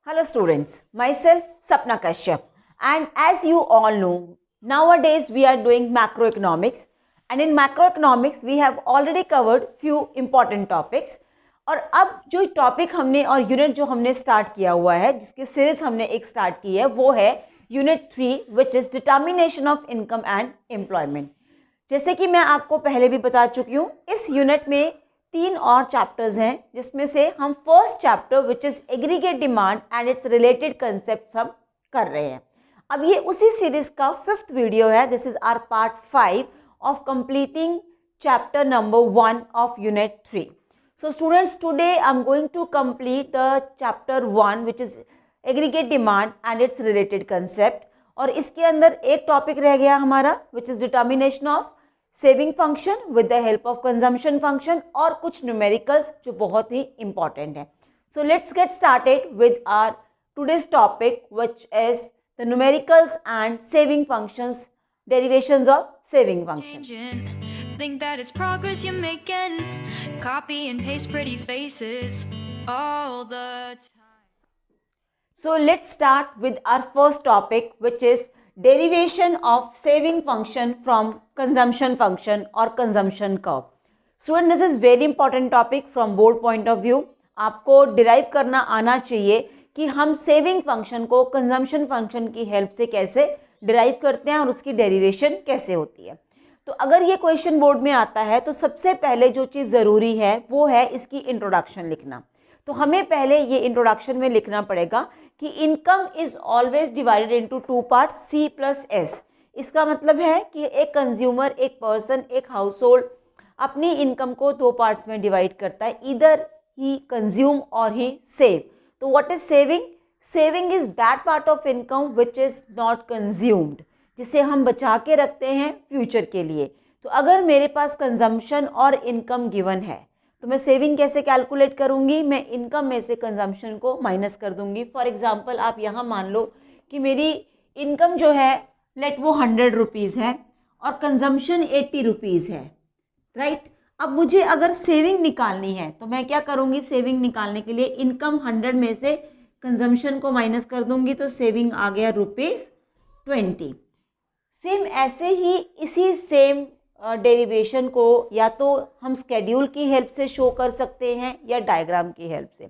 Hello students, myself Sapna Kashyap, and as you all know, nowadays we are doing macroeconomics, and in macroeconomics we have already covered few important topics. और अब जो topic हमने और unit जो हमने start किया हुआ है, जिसकी सीरीज हमने एक स्टार्ट की है, वो है unit 3 which is determination of income and employment. जैसे कि मैं आपको पहले भी बता चुकी हूँ, इस यूनिट में 3 और चैप्टर्स हैं, जिसमें से हम first chapter which is aggregate demand and it's related concept हम कर रहे हैं। अब ये उसी सीरीज का 5th वीडियो है। This is our part 5 of completing chapter number 1 of unit 3. So students, today I'm going to complete the chapter 1 which is aggregate demand and its related concept. और इसके अंदर एक टॉपिक रह गया हमारा which is determination of saving function with the help of consumption function और कुछ numericals जो बहुत ही important है. So let's get started with our today's topic which is the numericals and saving functions, derivations of saving function. Think that it's progress you're making. Copy and paste pretty faces all the time. So let's start with our first topic which is derivation of saving function from consumption function or consumption curve. Student, this is very important topic from board point of view. आपको derive करना आना चाहिए कि हम saving function को consumption function की help से कैसे derive करते हैं और उसकी derivation कैसे होती है। तो अगर ये क्वेश्चन बोर्ड में आता है तो सबसे पहले जो चीज़ ज़रूरी है वो है इसकी इंट्रोडक्शन लिखना। तो हमें पहले ये इंट्रोडक्शन में लिखना पड़ेगा कि income is always divided into 2 parts C plus S. इसका मतलब है कि एक कंज्यूमर, एक पर्सन, एक हाउस होल्ड अपनी इनकम को 2 पार्ट्स में डिवाइड करता है, इधर ही कंज्यूम और ही सेव। तो what is saving? Saving is that part of income which is not consumed, जिसे हम बचा के रखते हैं फ्यूचर के लिए। तो अगर मेरे पास कंजम्पशन और इनकम गिवन है तो मैं सेविंग कैसे कैलकुलेट करूंगी? मैं इनकम में से कंजम्पशन को माइनस कर दूंगी। फॉर एग्जांपल आप यहाँ मान लो कि मेरी इनकम जो है लेट वो 100 रुपीज़ है और कंजम्पशन 80 रुपीज़ है, राइट। अब मुझे अगर सेविंग निकालनी है तो मैं क्या करूँगी? सेविंग निकालने के लिए इनकम 100 में से कंजम्पशन को माइनस कर दूंगी, तो सेविंग आ गया ₹20। सेम ऐसे ही इसी सेम डेरिवेशन को या तो हम स्केड्यूल की हेल्प से शो कर सकते हैं या डायग्राम की हेल्प से।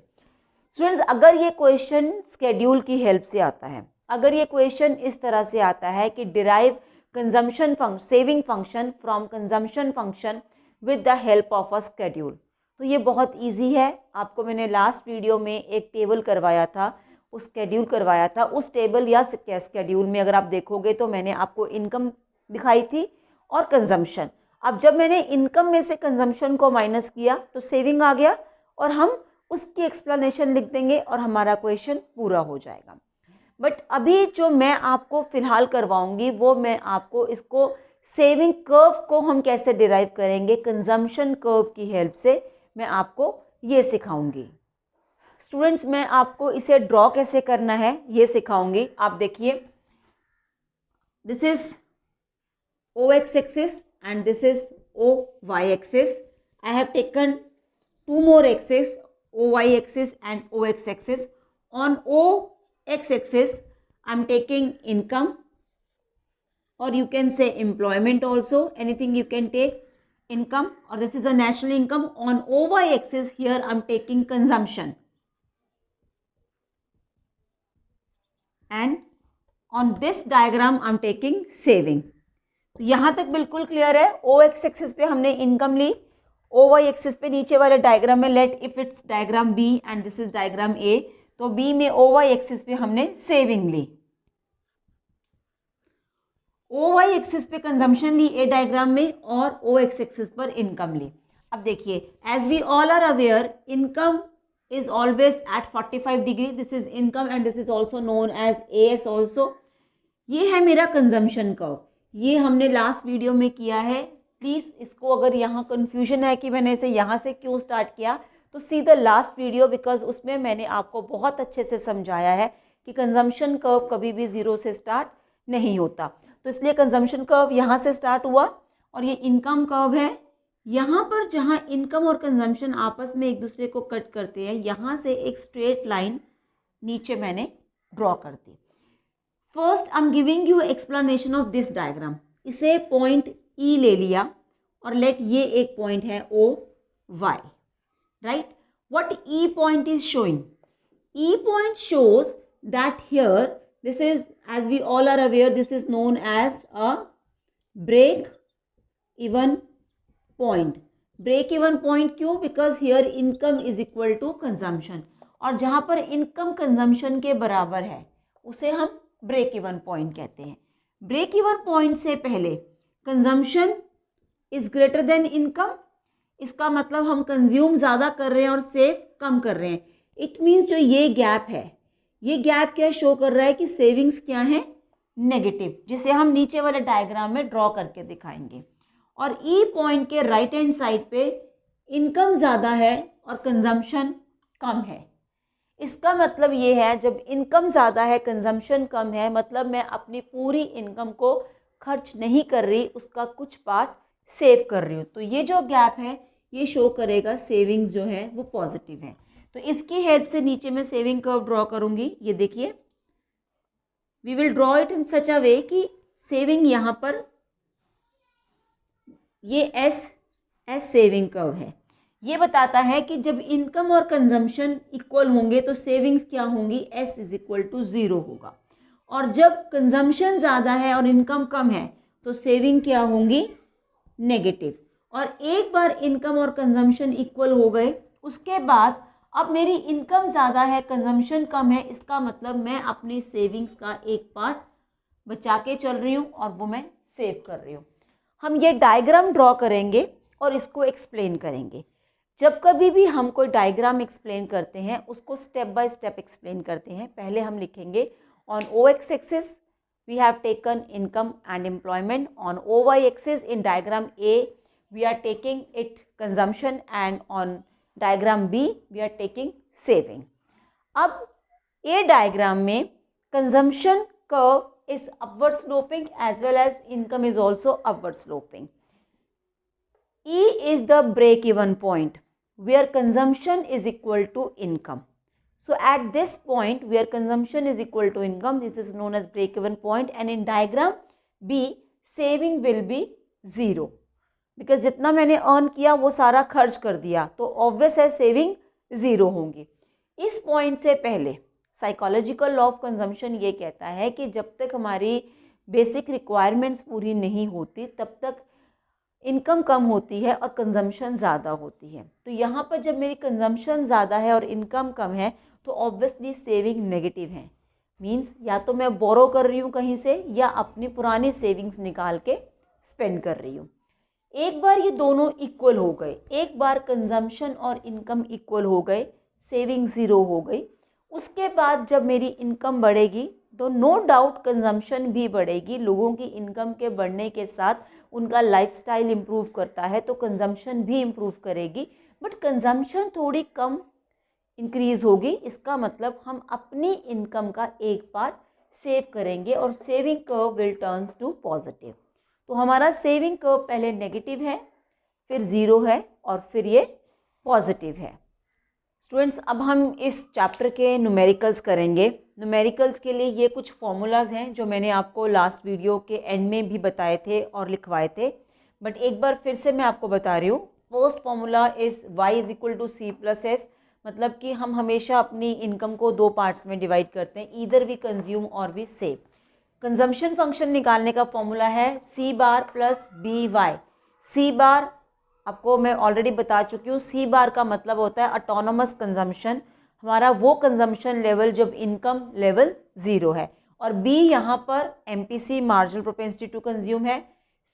स्टूडेंट्स, अगर ये क्वेश्चन स्केड्यूल की हेल्प से आता है, अगर ये क्वेश्चन इस तरह से आता है कि derive consumption function saving function from consumption function with the help of a schedule, तो ये बहुत ईजी है। आपको मैंने लास्ट वीडियो में एक टेबल करवाया था, उस स्केड्यूल करवाया था। उस टेबल या स्केड्यूल में अगर आप देखोगे तो मैंने आपको इनकम दिखाई थी और कंजम्पशन। अब जब मैंने इनकम में से कंजम्पशन को माइनस किया तो सेविंग आ गया और हम उसकी एक्सप्लेनेशन लिख देंगे और हमारा क्वेश्चन पूरा हो जाएगा। बट अभी जो मैं आपको फ़िलहाल करवाऊंगी वो मैं आपको इसको सेविंग कर्व को हम कैसे डिराइव करेंगे कंजम्पशन कर्व की हेल्प से मैं आपको ये सिखाऊंगी। स्टूडेंट्स, मैं आपको इसे ड्रॉ कैसे करना है ये सिखाऊंगी। आप देखिए, this is O X axis and this is O Y axis. I have taken 2 more axis, O Y axis and O X axis. On O X axis I am taking income और you can say employment also, anything you can take income, or this is a national income. On OY axis here I am taking consumption and on this diagram I am taking saving. तो यहाँ तक बिल्कुल clear है। ओ X axis पे हमने income ली, O Y axis पे नीचे वाले डायग्राम में let if it's diagram B and this is diagram A, तो बी में ओ वाई एक्सिस पे हमने सेविंग ली, ओ वाई एक्सिस पे कंजम्पशन ली ए डायग्राम में और ओ एक्स एक्सिस पर इनकम ली। अब देखिए, as we all are aware income is always at 45 degree, this is income and this is also known as a S also. ये है मेरा कंजम्पशन कर्व, ये हमने लास्ट वीडियो में किया है। प्लीज़ इसको अगर यहाँ कन्फ्यूजन है कि मैंने इसे यहाँ से क्यों स्टार्ट किया तो see the last video, because उसमें मैंने आपको बहुत अच्छे से समझाया है कि कंजम्पशन कर्व कभी भी 0 से स्टार्ट नहीं होता। तो इसलिए कंजम्पशन कर्व यहाँ से स्टार्ट हुआ और ये इनकम कर्व है। यहाँ पर जहाँ इनकम और कंजम्पशन आपस में एक दूसरे को कट करते हैं, यहाँ से एक स्ट्रेट लाइन नीचे मैंने ड्रॉ कर दी। First I am giving you explanation of this diagram. इसे पॉइंट ई ले लिया और लेट ये एक पॉइंट है O Y, right. What E point is showing? E point shows that here this is, as we all are aware, this is known as a break even point. Break even point क्यों? Because here income is equal to consumption, और जहाँ पर income consumption के बराबर है उसे हम break even point कहते हैं। break even point से पहले consumption is greater than income, इसका मतलब हम कंज्यूम ज़्यादा कर रहे हैं और सेव कम कर रहे हैं। इट मीन्स जो ये गैप है, ये गैप क्या शो कर रहा है कि सेविंग्स क्या है? नेगेटिव, जिसे हम नीचे वाले डायग्राम में ड्रॉ करके दिखाएंगे। और ई पॉइंट के राइट हैंड साइड पे इनकम ज़्यादा है और कंजम्पशन कम है। इसका मतलब ये है जब इनकम ज़्यादा है कंजम्पशन कम है, मतलब मैं अपनी पूरी इनकम को खर्च नहीं कर रही, उसका कुछ पार्ट सेव कर रही हूँ। तो ये जो गैप है ये शो करेगा सेविंग्स जो है वो पॉजिटिव है। तो इसकी हेल्प से नीचे मैं सेविंग कर्व ड्रॉ करूँगी। ये देखिए, we will draw it in such a way कि सेविंग यहाँ पर ये एस सेविंग कर्व है। ये बताता है कि जब इनकम और कंजम्पशन इक्वल होंगे तो सेविंग्स क्या होंगी? एस इज इक्वल टू 0 होगा। और जब कंजम्पशन ज़्यादा है और इनकम कम है तो सेविंग क्या होंगी? नेगेटिव। और एक बार इनकम और कंजम्पशन इक्वल हो गए उसके बाद अब मेरी इनकम ज़्यादा है कंजम्पशन कम है, इसका मतलब मैं अपनी सेविंग्स का एक पार्ट बचा के चल रही हूँ और वो मैं सेव कर रही हूँ। हम ये डायग्राम ड्रॉ करेंगे और इसको एक्सप्लेन करेंगे। जब कभी भी हम कोई डायग्राम एक्सप्लेन करते हैं उसको स्टेप बाय स्टेप एक्सप्लेन करते हैं। पहले हम लिखेंगे on O X axis we have taken income and employment, on O Y axis in diagram A we are taking it consumption and on diagram B we are taking saving. अब A diagram में consumption curve is upward sloping as well as income is also upward sloping. E is the break even point where consumption is equal to income. So at this point where consumption is equal to income, this is known as break even point, and in diagram B saving will be 0 because जितना मैंने earn किया वो सारा खर्च कर दिया तो obvious है सेविंग 0 होंगी। इस पॉइंट से पहले साइकोलॉजिकल लॉ ऑफ कंजम्पशन ये कहता है कि जब तक हमारी बेसिक रिक्वायरमेंट्स पूरी नहीं होती तब तक इनकम कम होती है और कंजम्पशन ज़्यादा होती है। तो यहाँ पर जब मेरी कंजम्पशन ज़्यादा है और इनकम कम है तो ऑब्वियसली सेविंग नेगेटिव है। मींस या तो मैं बोरो कर रही हूँ कहीं से या अपनी पुरानी सेविंग्स निकाल के स्पेंड कर रही हूँ। एक बार ये दोनों इक्वल हो गए, एक बार कंजम्पशन और इनकम इक्वल हो गए, सेविंग 0 हो गई, उसके बाद जब मेरी इनकम बढ़ेगी तो नो डाउट कंजम्पशन भी बढ़ेगी। लोगों की इनकम के बढ़ने के साथ उनका लाइफस्टाइल इम्प्रूव करता है तो कंजम्पशन भी इम्प्रूव करेगी, बट कंजम्पशन थोड़ी कम इंक्रीज़ होगी। इसका मतलब हम अपनी इनकम का एक पार्ट सेव करेंगे और saving curve will turns to positive. तो हमारा सेविंग कर्व पहले नेगेटिव है, फिर 0 है और फिर ये पॉजिटिव है। स्टूडेंट्स, अब हम इस चैप्टर के न्यूमेरिकल्स करेंगे। न्यूमेरिकल्स के लिए ये कुछ फॉर्मूलाज हैं जो मैंने आपको लास्ट वीडियो के एंड में भी बताए थे और लिखवाए थे, बट एक बार फिर से मैं आपको बता रही हूँ। First formula is y is equal to C plus S, मतलब कि हम हमेशा अपनी इनकम को 2 पार्ट्स में डिवाइड करते हैं, ईदर वी कंज्यूम और वी सेव। कंजम्पशन फंक्शन निकालने का फॉर्मूला है सी बार प्लस बी वाई। सी बार आपको मैं ऑलरेडी बता चुकी हूँ, सी बार का मतलब होता है ऑटोनोमस कंजम्पशन, हमारा वो कंजम्पशन लेवल जब इनकम लेवल 0 है, और बी यहाँ पर MPC marginal propensity to consume है।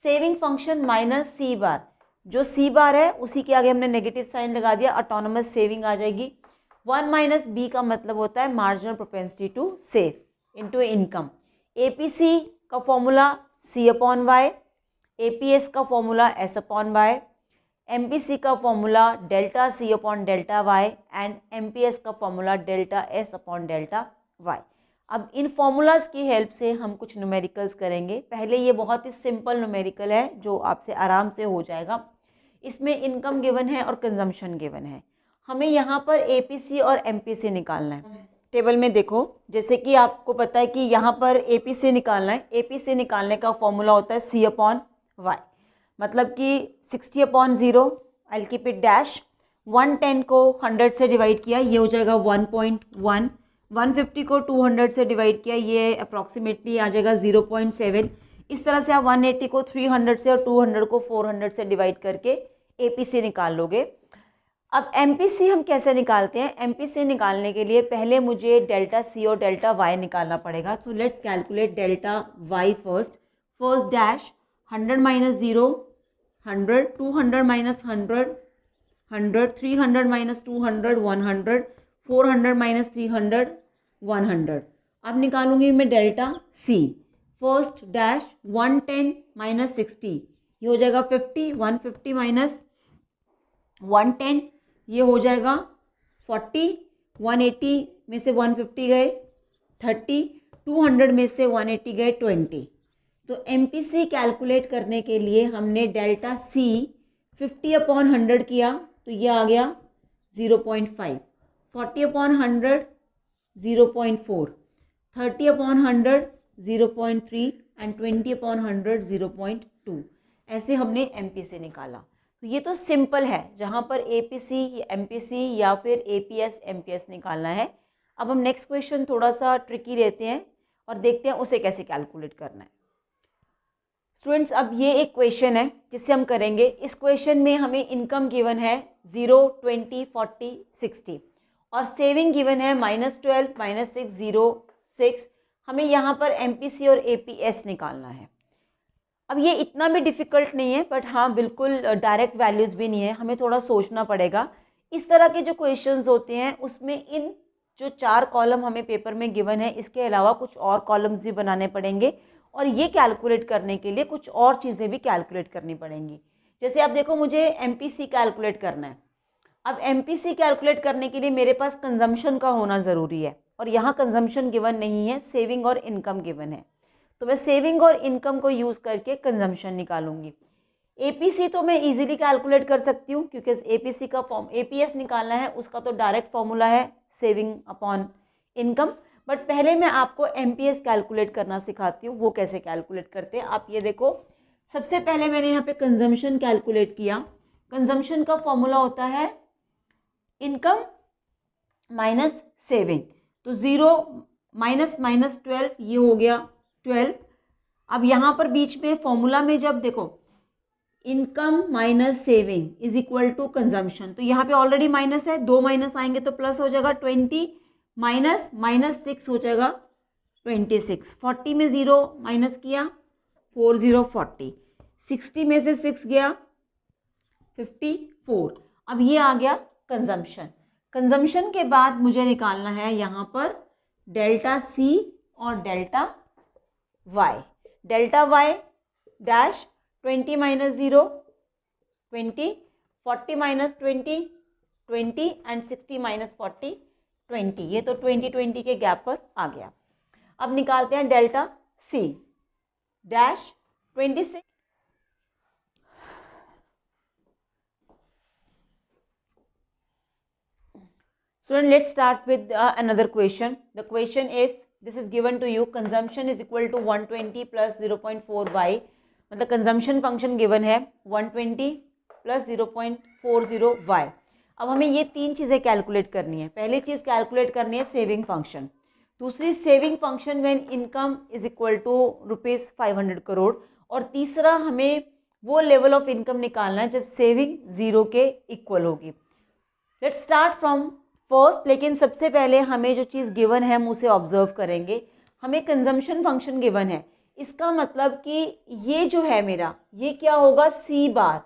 Saving function minus C bar, जो सी बार है उसी के आगे हमने नेगेटिव साइन लगा दिया, ऑटोनोमस सेविंग आ जाएगी। 1 माइनस बी का मतलब होता है marginal propensity to save into income. APC का formula C upon Y, APS का formula S upon Y, MPC का formula delta C upon delta Y and MPS का formula delta S upon delta Y. अब इन formulas की help से हम कुछ न्यूमेरिकल्स करेंगे। पहले ये बहुत ही सिंपल न्यूमेरिकल है जो आपसे आराम से हो जाएगा। इसमें इनकम गिवन है और कंजम्पशन गिवन है, हमें यहाँ पर एपीसी और एमपीसी निकालना है। टेबल में देखो, जैसे कि आपको पता है कि यहाँ पर AP से निकालना है। AP से निकालने का फॉर्मूला होता है C/Y, मतलब कि 60/0, I will keep it dash, 110 को 100 से डिवाइड किया, ये हो जाएगा 1.1, 150 को 200 से डिवाइड किया, ये अप्रॉक्सीमेटली आ जाएगा 0.7। इस तरह से आप 180 को 300 से और 200 को 400 से डिवाइड करके APC निकाल लोगे। अब MPC हम कैसे निकालते हैं? MPC निकालने के लिए पहले मुझे डेल्टा C और डेल्टा Y निकालना पड़ेगा। So let's calculate delta Y first. First dash 100 minus 0 100, 200 minus 100 100, 300 minus 200 100, 400 minus 300 100। अब निकालूंगी मैं delta C। First dash 110 minus 60, ये हो जाएगा 50, 150 माइनस 110, ये हो जाएगा 40, 180 में से 150 गए 30, 200 में से 180 गए 20। तो MPC कैलकुलेट करने के लिए हमने डेल्टा C 50/100 किया, तो ये आ गया 0.5, 40/100 0.4, 30/100 0.3 एंड 20/100 0.2। ऐसे हमने MPC निकाला। तो ये तो सिंपल है, जहाँ पर APC, MPC या फिर APS, MPS निकालना है। अब हम नेक्स्ट क्वेश्चन थोड़ा सा ट्रिकी लेते हैं और देखते हैं उसे कैसे कैलकुलेट करना है। स्टूडेंट्स, अब ये एक क्वेश्चन है जिससे हम करेंगे। इस क्वेश्चन में हमें इनकम गिवन है 0, 20, 40, 60 और सेविंग गिवन है -12, -6, 0, 6। हमें यहाँ पर MPC और APS निकालना है। अब ये इतना भी डिफ़िकल्ट नहीं है, बट हाँ बिल्कुल डायरेक्ट वैल्यूज़ भी नहीं है, हमें थोड़ा सोचना पड़ेगा। इस तरह के जो क्वेश्चंस होते हैं उसमें इन जो 4 कॉलम हमें पेपर में गिवन है, इसके अलावा कुछ और कॉलम्स भी बनाने पड़ेंगे और ये कैलकुलेट करने के लिए कुछ और चीज़ें भी कैलकुलेट करनी पड़ेंगी। जैसे आप देखो, मुझे MPC कैलकुलेट करना है। अब MPC कैलकुलेट करने के लिए मेरे पास कंजम्पशन का होना ज़रूरी है और यहाँ कंजम्पशन गिवन नहीं है, सेविंग और इनकम गिवन है। तो मैं सेविंग और इनकम को यूज़ करके कंजम्पशन निकालूंगी। APC तो मैं इजीली कैलकुलेट कर सकती हूँ क्योंकि APC का फॉर्म, APS निकालना है उसका तो डायरेक्ट फॉर्मूला है सेविंग अपॉन इनकम। बट पहले मैं आपको MPS कैलकुलेट करना सिखाती हूँ, वो कैसे कैलकुलेट करते हैं। आप ये देखो, सबसे पहले मैंने यहाँ पे कंजम्पशन कैलकुलेट किया। कंजम्पशन का फॉर्मूला होता है इनकम माइनस सेविंग, तो 0 माइनस -12, ये हो गया 12। अब यहाँ पर बीच में फॉर्मूला में जब देखो income minus saving is equal to consumption, तो यहाँ पे ऑलरेडी माइनस है, 2 माइनस आएंगे तो प्लस हो जाएगा 20, माइनस -6 हो जाएगा 26। 40 में 0 माइनस किया 4 0 40, 60 में से 6 गया 54। अब ये आ गया कंजम्पशन। कंजम्पशन के बाद मुझे निकालना है यहाँ पर डेल्टा C और delta Y। Delta Y dash 20 minus 0 20, 40 minus 20 20 and 60 minus 40 20। ये तो 20 के गैप पर आ गया। अब निकालते हैं delta C dash 26। Student, let's start with another question. The question is, this is given to you, consumption is equal to 120 plus 0.4y, मतलब consumption function given है 120 plus 0.40y। अब हमें ये 3 चीज़ें कैलकुलेट करनी है। पहली चीज़ कैलकुलेट करनी है सेविंग फंक्शन, दूसरी saving function when income is equal to ₹500 crore, और तीसरा हमें वो लेवल ऑफ इनकम निकालना है जब सेविंग 0 के इक्वल होगी। लेट्स स्टार्ट फ्रॉम फर्स्ट, लेकिन सबसे पहले हमें जो चीज़ गिवन है हम उसे ऑब्जर्व करेंगे। हमें कंजम्पशन फंक्शन गिवन है, इसका मतलब कि ये जो है मेरा, ये क्या होगा C बार।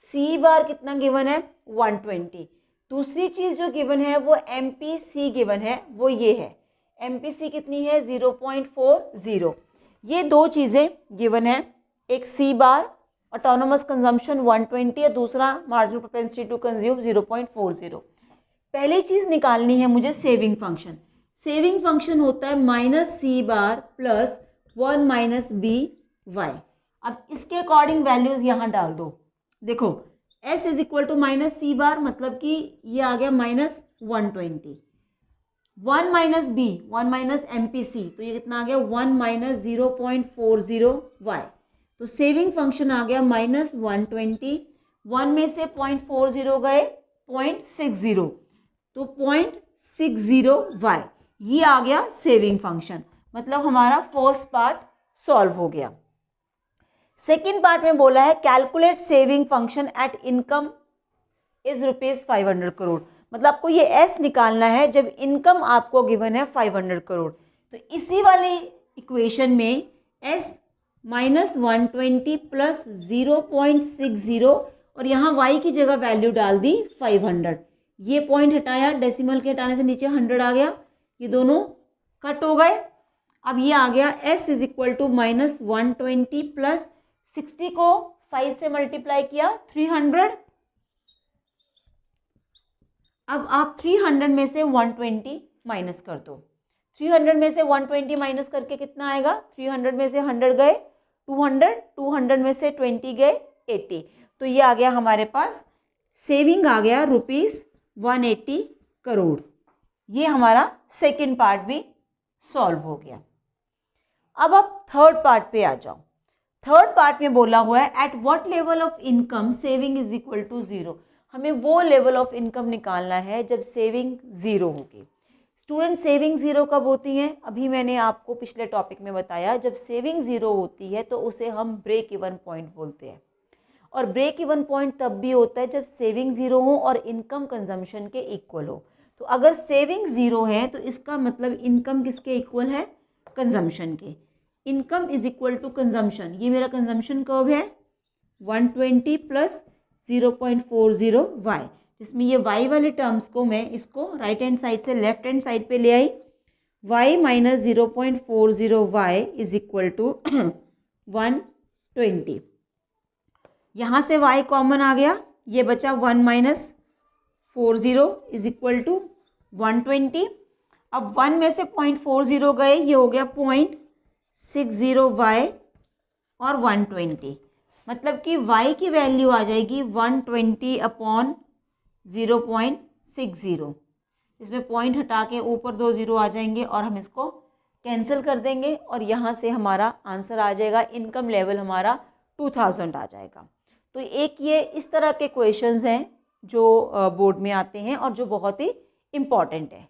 C बार कितना गिवन है 120। दूसरी चीज़ जो गिवन है वो MPC गिवन है, वो ये है MPC कितनी है 0.40। ये 2 चीज़ें गिवन है, एक C बार ऑटोनोमस कंजम्पशन 120 और दूसरा मार्जिनल प्रोपेंसिटी टू कंज्यूम 0.40। पहली चीज़ निकालनी है मुझे सेविंग फंक्शन। सेविंग फंक्शन होता है -C bar plus 1 minus BY। अब इसके अकॉर्डिंग वैल्यूज़ यहाँ डाल दो। देखो S is equal to -C bar, मतलब कि ये आ गया -120। 1 minus B, 1 minus M P C, तो ये कितना आ गया 1 माइनस 0.40y। तो सेविंग फंक्शन आ गया माइनस 120, 1 में से 0.40 गए 0.60, तो 0.60y, ये आ गया सेविंग फंक्शन। मतलब हमारा फर्स्ट पार्ट सॉल्व हो गया। सेकेंड पार्ट में बोला है calculate saving function at income is ₹500 crore. मतलब आपको ये एस निकालना है जब इनकम आपको गिवन है 500 करोड़। तो इसी वाली इक्वेशन में एस माइनस 120 प्लस 0.60 और यहाँ y की जगह वैल्यू डाल दी 500। ये पॉइंट हटाया, डेसिमल के हटाने से नीचे 100 आ गया, ये दोनों कट हो गए। अब ये आ गया s is equal to minus 120 plus 60 को 5 से मल्टीप्लाई किया 300। अब आप 300 में से 120 माइनस कर दो। 300 में से 120 माइनस करके कितना आएगा, 300 में से 100 गए 200, 200 में से 20 गए 80। तो ये आ गया हमारे पास सेविंग आ गया ₹180 करोड़। ये हमारा सेकंड पार्ट भी सॉल्व हो गया। अब आप थर्ड पार्ट पे आ जाओ। थर्ड पार्ट में बोला हुआ है at what level of income saving is equal to 0। हमें वो लेवल ऑफ इनकम निकालना है जब सेविंग 0 होगी। स्टूडेंट सेविंग 0 कब होती है, अभी मैंने आपको पिछले टॉपिक में बताया, जब सेविंग 0 होती है तो उसे हम ब्रेक इवन पॉइंट बोलते हैं। और ब्रेक इवन पॉइंट तब भी होता है जब सेविंग 0 हो और इनकम कंजम्पशन के इक्वल हो। तो अगर सेविंग 0 है तो इसका मतलब इनकम किसके इक्वल है, कंजम्पशन के। Income is equal to consumption, ये मेरा कंजम्पशन कर्व है 120 प्लस 0.40y, जिसमें ये y वाले टर्म्स को मैं इसको राइट हैंड साइड से लेफ्ट हैंड साइड पे ले आई। y minus 0.40y is equal to 120। यहाँ से y कॉमन आ गया, ये बचा 1 माइनस 40 इज इक्वल टू 120। अब 1 में से 0.40 गए, ये हो गया 0.60y और 120। मतलब कि y की वैल्यू आ जाएगी 120 अपॉन 0.60। इसमें पॉइंट हटा के ऊपर 2 0 आ जाएंगे और हम इसको कैंसिल कर देंगे और यहाँ से हमारा आंसर आ जाएगा, इनकम लेवल हमारा 2000 आ जाएगा। तो एक ये इस तरह के क्वेश्चंस हैं जो बोर्ड में आते हैं और जो बहुत ही इम्पॉर्टेंट है।